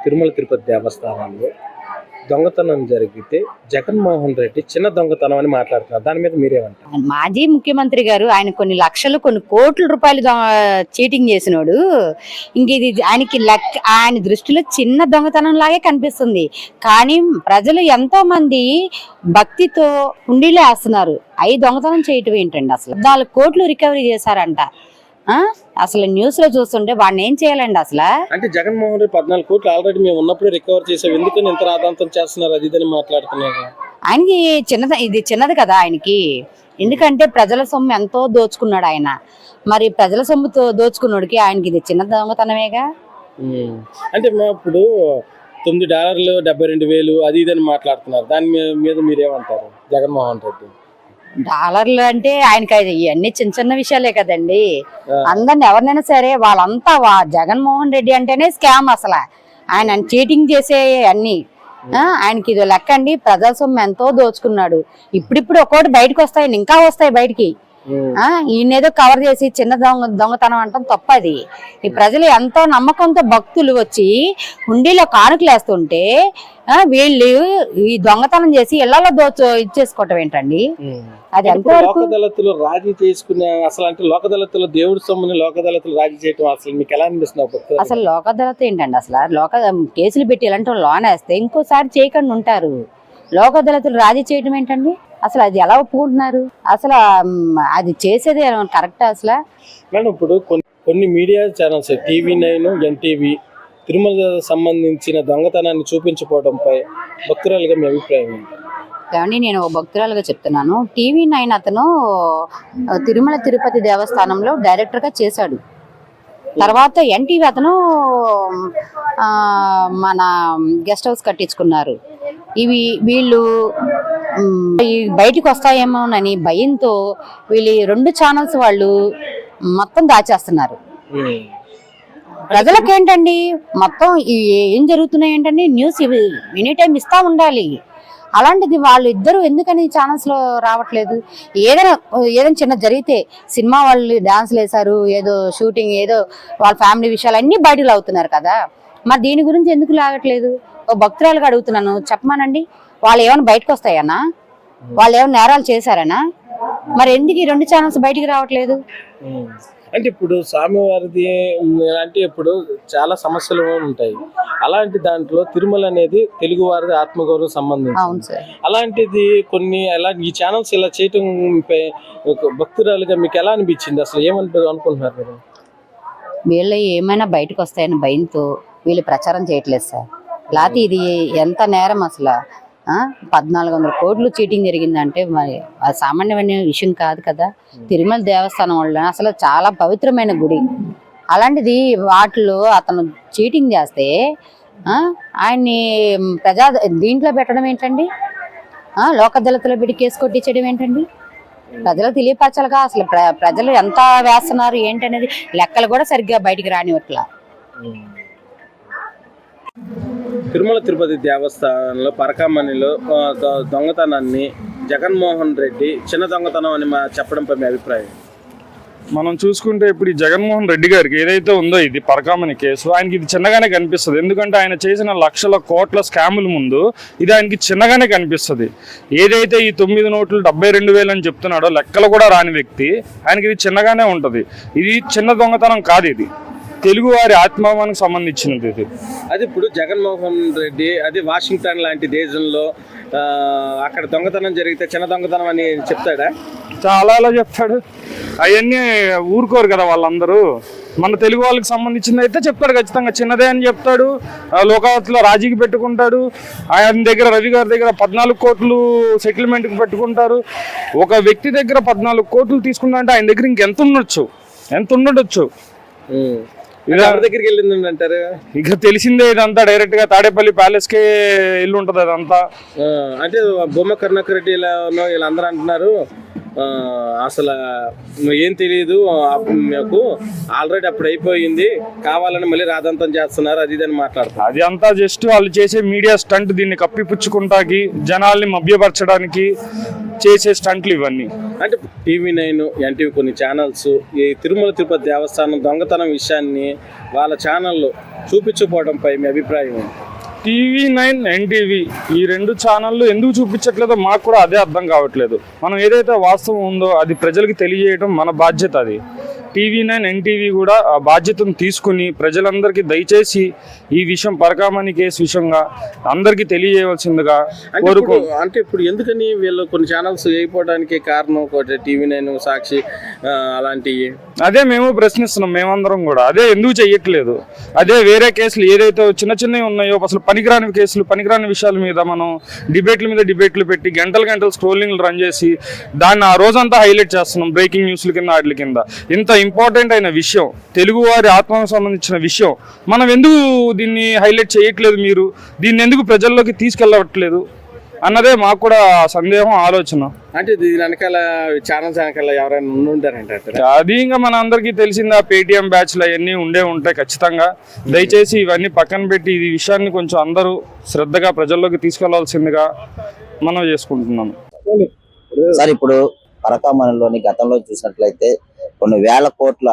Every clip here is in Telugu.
తిరుమల తిరుపతి దేవస్థానంలో దొంగతనం జరిగితే జగన్మోహన్ రెడ్డి చిన్న దొంగతనం అని మాట్లాడుతున్నారు. దాని మీద మీరేమంటారు? మాజీ ముఖ్యమంత్రి గారు ఆయన కొన్ని లక్షలు కొన్ని కోట్ల రూపాయలు చీటింగ్ చేసినోడు. ఇంక ఇది ఆయనకి ఆయన దృష్టిలో చిన్న దొంగతనం లాగే కనిపిస్తుంది. కానీ ప్రజలు ఎంతో మంది భక్తితో హుండీలో వేస్తున్నారు. అవి దొంగతనం చేయటం ఏంటండి? అసలు 4 కోట్లు రికవరీ చేశారంట. అసలు న్యూస్ లో చూస్తుంటే వాడిని ఏం చేయాలండి? అసలు అంటే జగన్మోహన్ రెడ్డి 14 కోట్లు ఆల్రెడీ మేము ఉన్నప్పుడే రికవర్ చేసాం, ఎందుకని ఇంత రాద్ధాంతం చేస్తున్నారు అది ఇదని మాట్లాడుతున్నారు. ఆయనకి ఇది చిన్నది కదా ఆయనకి. ఎందుకంటే ప్రజల సొమ్ము ఎంతో దోచుకున్నాడు ఆయన. మరి ప్రజల సొమ్ముతో దోచుకున్నాడికి ఆయనకి ఇది చిన్న దొంగతనమేగా. అంటే ఇప్పుడు $9 72,000 అది ఇదని మాట్లాడుతున్నారు. దాని మీద మీరేమంటారు? జగన్మోహన్ రెడ్డి డాలర్లు అంటే ఆయనకి ఇవన్నీ చిన్న చిన్న విషయాలే కదండి. అందరిని ఎవరినైనా సరే వాళ్ళంతా జగన్మోహన్ రెడ్డి అంటేనే స్కామ్. అసలు ఆయన చీటింగ్ చేసే అన్ని ఆయనకి ఇది లెక్క అండి. ప్రజల సొమ్ము ఎంతో దోచుకున్నాడు. ఇప్పుడిప్పుడు ఒక్కోటి బయటకు వస్తాయి, ఇంకా వస్తాయి బయటికి. ఈయనేదో కవర్ చేసి చిన్న దొంగతనం అంటాం తప్పది. ఈ ప్రజలు ఎంతో నమ్మకంతో భక్తులు వచ్చి హుండీలో కానుకలు వేస్తుంటే వీళ్ళు ఈ దొంగతనం చేసి ఇళ్లలో ఇచ్చేసుకోవటం ఏంటండి? అది ఎంతవరకు లోకదళితులు రాజీ చేసుకునే అసలు అంటే లోకదళితులు దేవుడి సొమ్ముని లోకదళితులు రాజీ చేయటం అసలు మీకు ఎలా అనిపిస్తుంది? అసలు లోకదళిత ఏంటండి? అసలు కేసులు పెట్టి ఇలాంటి లోన్ వేస్తే ఇంకోసారి చేయకుండా ఉంటారు. లోకదళితులు రాజీ చేయటం ఏంటండి? అసలు అది ఎలా ఒప్పుకుంటున్నారు? అసలు అది చేసేది కరెక్ట్? అసలు ఇప్పుడు కొన్ని media channels TV9, NTV Tirumala సంబంధించిన దొంగతనాన్ని చూపించకపోవడంపై భక్తురాలుగా మీ అభిప్రాయం ఏంటి? కానీ నేను భక్తురాలుగా చెప్తున్నాను. TV9 అతను తిరుమల తిరుపతి దేవస్థానంలో డైరెక్టర్ గా చేశాడు. తర్వాత NTV అతను మన గెస్ట్ హౌస్ కట్టించుకున్నారు. వీళ్ళు బయటికి వస్తాయేమోనని భయంతో వీళ్ళు 2 ఛానల్స్ వాళ్ళు మొత్తం దాచేస్తున్నారు. ప్రజలకు ఏంటండి మొత్తం ఏం జరుగుతున్నాయి ఏంటండి న్యూస్ ఎనీ టైం ఇస్తా ఉండాలి. అలాంటిది వాళ్ళు ఇద్దరు ఎందుకని ఛానల్స్ లో రావట్లేదు? ఏదైనా చిన్న జరిగితే సినిమా వాళ్ళు డాన్స్లు వేశారు, ఏదో షూటింగ్, ఏదో వాళ్ళ ఫ్యామిలీ విషయాలు అన్ని బయటకు లాగుతున్నారు కదా. మరి దీని గురించి ఎందుకు లాగట్లేదు? ఓ భక్తురాలుగా అడుగుతున్నాను, చెప్పమానండి. వాళ్ళు ఏమైనా బయటకు వస్తాయన్నా? వాళ్ళు ఏమైనా నేరాలు చేశారనా? మరి ఎందుకు ఈ 2 ఛానల్స్ బయటికి రావట్లేదు? అంటే ఇప్పుడు స్వామివారిది అంటే ఇప్పుడు చాలా సమస్యలు ఉంటాయి. అలాంటి దాంట్లో తిరుమల అనేది తెలుగు వారిది ఆత్మగౌరవం సంబంధించి. అలాంటిది కొన్ని ఈ ఛానల్స్ ఇలా చేయటం భక్తురాలుగా మీకు ఎలా అనిపించింది? అసలు అనుకుంటున్నారు మీరు? వీళ్ళు ఏమైనా బయటకు వస్తాయని భయంతో వీళ్ళు ప్రచారం చేయట్లేదు సార్. లేకపోతే ఇది ఎంత నేరం అసలు? 1400 కోట్లు చీటింగ్ జరిగిందంటే మరి అది సామాన్యమైన విషయం కాదు కదా. తిరుమల దేవస్థానం వల్ల అసలు చాలా పవిత్రమైన గుడి. అలాంటిది వాటిలో అతను చీటింగ్ చేస్తే ఆయన్ని దీంట్లో పెట్టడం ఏంటండి? లోకదళితుల బిడ్డ కేసు కొట్టించడం ఏంటండి? ప్రజలకు తెలియపరచాలిగా అసలు ప్రజలు ఎంత వేస్తున్నారు ఏంటనేది లెక్కలు కూడా సరిగ్గా బయటికి రానివ్వట్లా. తిరుమల తిరుపతి దేవస్థానంలో పరకామణిలో దొంగతనాన్ని జగన్మోహన్ రెడ్డి చిన్న దొంగతనం అని చెప్పడంపై మీ అభిప్రాయం? మనం చూసుకుంటే ఇప్పుడు ఈ జగన్మోహన్ రెడ్డి గారికి ఏదైతే ఉందో ఇది పరకామణి కేసు, ఆయనకి ఇది చిన్నగానే కనిపిస్తుంది. ఎందుకంటే ఆయన చేసిన లక్షల కోట్ల స్కాముల ముందు ఇది ఆయనకి చిన్నగానే కనిపిస్తుంది. ఏదైతే ఈ 9 నోట్లు 72,000 అని చెప్తున్నాడో లెక్కలు కూడా రాని వ్యక్తి ఆయనకి ఇది చిన్నగానే ఉంటుంది. ఇది చిన్న దొంగతనం కాదు, ఇది తెలుగు వారి ఆత్మానికి సంబంధించినది. ఇది అది ఇప్పుడు జగన్మోహన్ రెడ్డి అది వాషింగ్టన్ లాంటి దేశంలో అక్కడ దొంగతనం జరిగితే చిన్న దొంగతనం అని చెప్తాడా? చాలా చెప్తాడు. అవన్నీ ఊరుకోరు కదా వాళ్ళందరూ. మన తెలుగు వాళ్ళకి సంబంధించింది అయితే చెప్తాడు, ఖచ్చితంగా చిన్నదే అని చెప్తాడు. లోకావతిలో రాజీకి పెట్టుకుంటాడు. ఆయన దగ్గర రవి గారి దగ్గర 14 కోట్లు సెటిల్మెంట్కి పెట్టుకుంటారు. ఒక వ్యక్తి దగ్గర 14 కోట్లు తీసుకుంటా అంటే ఆయన దగ్గర ఇంకెంత ఉండొచ్చు? దగ్గరికి వెళ్ళింది అంటారు. ఇక తెలిసిందే ఇదంతా డైరెక్ట్ గా తాడేపల్లి ప్యాలెస్ కే ఇల్లు ఉంటది అదంతా. అంటే బొమ్మ కరుణాకర్ రెడ్డి వీళ్ళందరూ అంటున్నారు అసలు ఏం తెలియదు మీకు, ఆల్రెడీ అప్పుడు అయిపోయింది, కావాలని మళ్ళీ రాదంతం చేస్తున్నారు అది ఇదని మాట్లాడుతారు. అది అంతా జస్ట్ వాళ్ళు చేసే మీడియా స్టంట్, దీన్ని కప్పిపుచ్చుకుంటాకి, జనాల్ని మభ్యపరచడానికి చేసే స్టంట్లు ఇవన్నీ. అంటే TV9, NTV కొన్ని ఛానల్స్ ఈ తిరుమల తిరుపతి దేవస్థానం దొంగతనం విషయాన్ని వాళ్ళ ఛానల్లో చూపించకపోవడంపై మీ అభిప్రాయం ఏంటి? TV9, NTV ఈ 2 ఛానళ్ళు ఎందుకు చూపించట్లేదో మాకు కూడా అదే అర్థం కావట్లేదు. మనం ఏదైతే వాస్తవం ఉందో అది ప్రజలకు తెలియజేయడం మన బాధ్యత. అది TV9, NTV కూడా ఆ బాధ్యతను తీసుకుని ప్రజలందరికీ దయచేసి ఈ విషయం పరకామణి కేసు విషయంగా అందరికీ తెలియజేయవలసిందిగా కోరుకో. అంటే ఇప్పుడు ఎందుకని వీళ్ళు కొన్ని ఛానల్స్ వేయకపోవడానికి కారణం TV9, సాక్షి అలాంటివి? అదే మేము ప్రశ్నిస్తున్నాం. మేమందరం కూడా అదే ఎందుకు చెయ్యట్లేదు. అదే వేరే కేసులు ఏదైతే చిన్న చిన్నవి ఉన్నాయో అసలు పనికిరాని కేసులు, పనికిరాని విషయాల మీద మనం డిబేట్ల మీద డిబేట్లు పెట్టి గంటలు స్క్రోలింగ్లు రన్ చేసి దాన్ని ఆ రోజంతా హైలైట్ చేస్తున్నాం బ్రేకింగ్ న్యూస్ల కింద వాటి కింద. ఇంత ఇంపార్టెంట్ అయిన విషయం, తెలుగువారి ఆత్మకు సంబంధించిన విషయం మనం ఎందుకు దీన్ని హైలైట్ చేయట్లేదు? మీరు దీన్ని ఎందుకు ప్రజల్లోకి తీసుకెళ్ళట్లేదు అన్నదే మాకు కూడా సందేహం, ఆలోచన. అంటే దీని వెనకాల ఛానల్స్ వెనకాల ఎవరైనా ఉండుంటారంట? అది ఇంకా మన అందరికీ తెలిసిందా, పేటిఎం బ్యాచ్లు అవన్నీ ఉంటాయి ఖచ్చితంగా. దయచేసి ఇవన్నీ పక్కన పెట్టి ఈ విషయాన్ని కొంచెం అందరూ శ్రద్ధగా ప్రజల్లోకి తీసుకెళ్లాల్సిందిగా మనం చేసుకుంటున్నాము. సార్, ఇప్పుడు పరకామణిలోని గతంలో చూసినట్లయితే కొన్ని వేల కోట్ల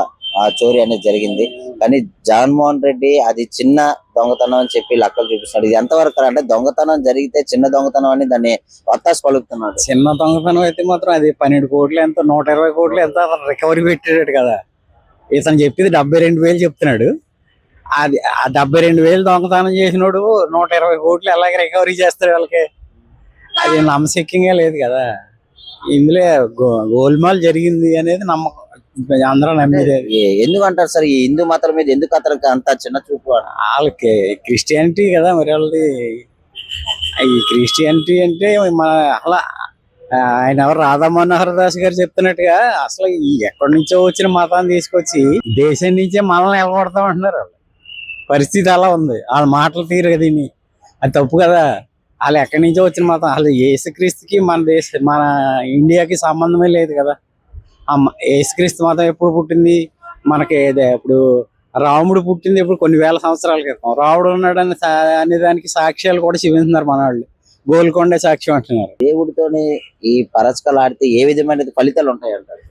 చోరీ అనేది జరిగింది. కానీ జగన్మోహన్ రెడ్డి అది చిన్న దొంగతనం అని చెప్పి లెక్కలు చూపిస్తున్నాడు. ఇది ఎంతవరకు అంటే దొంగతనం జరిగితే చిన్న దొంగతనం అని దాన్ని వత్తాసు పలుకుతున్నాడు. చిన్న దొంగతనం అయితే మాత్రం అది 12 కోట్లు ఎంతో 120 కోట్లు ఎంత రికవరీ పెట్టాడు కదా. ఇతను చెప్పింది 72,000 చెప్తున్నాడు. అది ఆ 72,000 దొంగతనం చేసినోడు 120 కోట్లు ఎలాగ రికవరీ చేస్తాడు వాళ్ళకి? అది నమ్మశక్యంగా లేదు కదా. ఇందులో గోల్మాల్ జరిగింది అనేది నమ్మకం, అందరూ నమ్మేది. ఎందుకంటారు సార్ ఈ హిందూ మతం మీద ఎందుకు అతనికి అంత చిన్న చూపు? వాళ్ళకి క్రిస్టియానిటీ కదా మరి వాళ్ళది. ఈ క్రిస్టియానిటీ అంటే మన అలా ఆయన ఎవరు రాధా మనోహర్ దాస్ గారు చెప్తున్నట్టుగా అసలు ఎక్కడి నుంచో వచ్చిన మతాన్ని తీసుకొచ్చి దేశం నుంచే మనల్ని నిలబడతాం అంటున్నారు. వాళ్ళు పరిస్థితి అలా ఉంది. వాళ్ళ మాటలు తీరు కదా, దీన్ని అది తప్పు కదా. వాళ్ళు ఎక్కడి నుంచో వచ్చిన మతం, అసలు యేసుక్రీస్తుకి మన ఇండియాకి సంబంధమే లేదు కదా. యేసుక్రీస్తు మతం ఎప్పుడు పుట్టింది? మనకి ఇప్పుడు రాముడు పుట్టింది ఇప్పుడు కొన్ని వేల సంవత్సరాల క్రితం. రాముడు ఉన్నాడని అనే దానికి సాక్ష్యాలు కూడా చూపిస్తున్నారు మన వాళ్ళు. గోల్కొండ సాక్ష్యం అంటున్నారు. దేవుడితోని ఈ పరస్కాలు ఆడితే ఏ విధమైన ఫలితాలు ఉంటాయంటారు?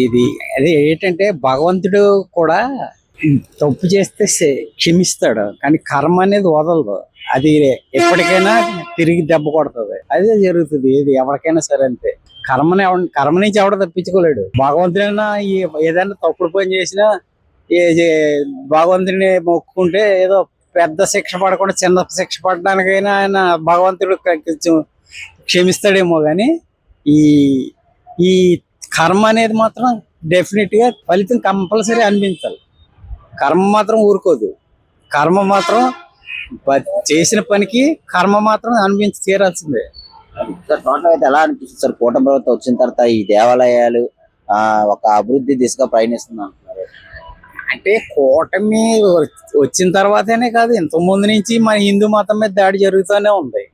ఇది అదే ఏంటంటే భగవంతుడు కూడా తప్పు చేస్తే క్షమిస్తాడు, కానీ కర్మ అనేది వదలదు. అది ఎప్పటికైనా తిరిగి దెబ్బ కొడుతుంది. అదే జరుగుతుంది ఏది ఎవరికైనా సరే. అంతే, కర్మ నుంచి ఎవడ తప్పించుకోలేడు. భగవంతుడైనా ఏదైనా తప్పుడు పని చేసినా భగవంతుడిని మొక్కుకుంటే ఏదో పెద్ద శిక్ష పడకుండా చిన్న శిక్ష పడడానికైనా ఆయన భగవంతుడు క్షమిస్తాడేమో. కానీ ఈ కర్మ అనేది మాత్రం డెఫినెట్ గా ఫలితం కంపల్సరీ అనిపించాలి. కర్మ మాత్రం ఊరుకోదు. కర్మ మాత్రం చేసిన పనికి కర్మ మాత్రం అనిపించి తీరాల్సిందే. టోటల్ అయితే ఎలా అనిపిస్తుంది సార్ కూటమి ప్రభుత్వం వచ్చిన తర్వాత ఈ దేవాలయాలు ఒక అభివృద్ధి దిశగా ప్రయాణిస్తుంది అంటున్నారు? అంటే కూటమి వచ్చిన తర్వాతనే కాదు, ఇంతకుముందు నుంచి మన హిందూ మతం మీద దాడి జరుగుతూనే ఉంది.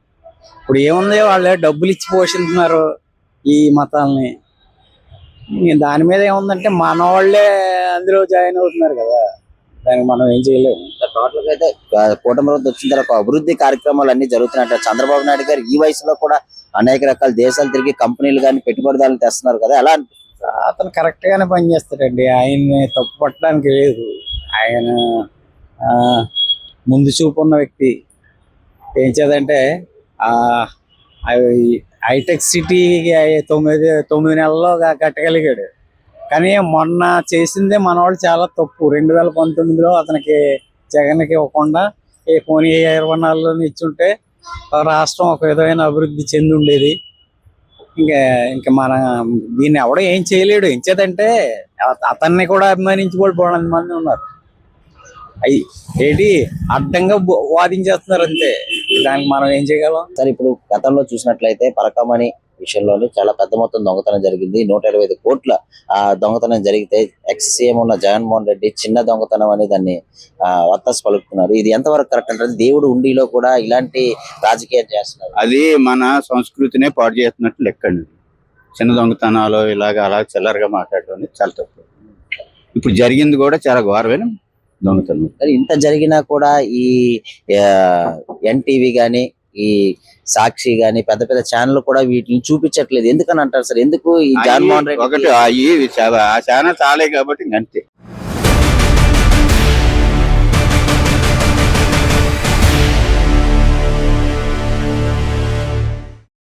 ఇప్పుడు ఏముంది, వాళ్ళే డబ్బులు ఇచ్చి పోషిస్తున్నారు ఈ మతాలని. దాని మీద ఏముందంటే మన వాళ్ళే అందులో జాయిన్ అవుతున్నారు కదా, దానికి మనం ఏం చేయలేము. టోటల్ గా అయితే కూటమి ప్రభుత్వం వచ్చిన తర్వాత అభివృద్ధి కార్యక్రమాలు అన్ని జరుగుతున్నాయంట. చంద్రబాబు నాయుడు గారు ఈ వయసులో కూడా అనేక రకాల దేశాలు తిరిగి కంపెనీలు కానీ పెట్టుబడిదారులు తెస్తున్నారు కదా, ఎలా అనిపిస్తుంది? అతను కరెక్ట్ గానే పనిచేస్తాడండి. ఆయన్ని తప్పు పట్టడానికి లేదు. ఆయన ముందు చూపు ఉన్న వ్యక్తి. ఏం చేద్దంటే హైటెక్ సిటీ 9 నెలల్లో కట్టగలిగాడు. కానీ మొన్న చేసిందే మన వాళ్ళు చాలా తప్పు. 2019లో అతనికి జగన్కి ఇవ్వకుండా పోనీ 24లో ఇచ్చుంటే రాష్ట్రం ఒక విధమైన అభివృద్ధి చెంది ఉండేది. ఇంకా మన దీన్ని ఎవడో ఏం చేయలేడు. ఎంచేదంటే అతన్ని కూడా అభిమానించి కూడా బోళ్ళంత మంది ఉన్నారు. ఏంటి అడ్డంగా వాదించేస్తున్నారు అంతే, దానికి మనం ఏం చేయగలం? సార్, ఇప్పుడు గతంలో చూసినట్లయితే పరకామణి విషయంలోనే చాలా పెద్ద మొత్తం దొంగతనం జరిగింది. 125 కోట్ల దొంగతనం జరిగితే ఎక్స్-సీఎం ఉన్న జగన్మోహన్ రెడ్డి చిన్న దొంగతనం అని దాన్ని వత్తాసు పలుకుతున్నారు. ఇది ఎంతవరకు కరెక్ట్ అంటారు? దేవుడు ఉండిలో కూడా ఇలాంటి రాజకీయాలు చేస్తున్నారు. అది మన సంస్కృతినే పాడు చేస్తున్నట్టు లెక్కండి. చిన్న దొంగతనాలు ఇలాగ అలా చిల్లరగా మాట్లాడడం చాలా తప్పు. ఇప్పుడు జరిగింది కూడా చాలా ఘోరమైన దొంగతనం. ఇంత జరిగినా కూడా ఈ NTV గానీ ఈ సాక్షి గాని పెద్ద పెద్ద ఛానల్ కూడా వీటిని చూపించట్లేదు, ఎందుకని అంటారు సార్? ఎందుకు ఈ జగన్మోహన్ రెడ్డి ఒకటి ఆ ఛానల్ చాలే కాబట్టి ఇంకంతే.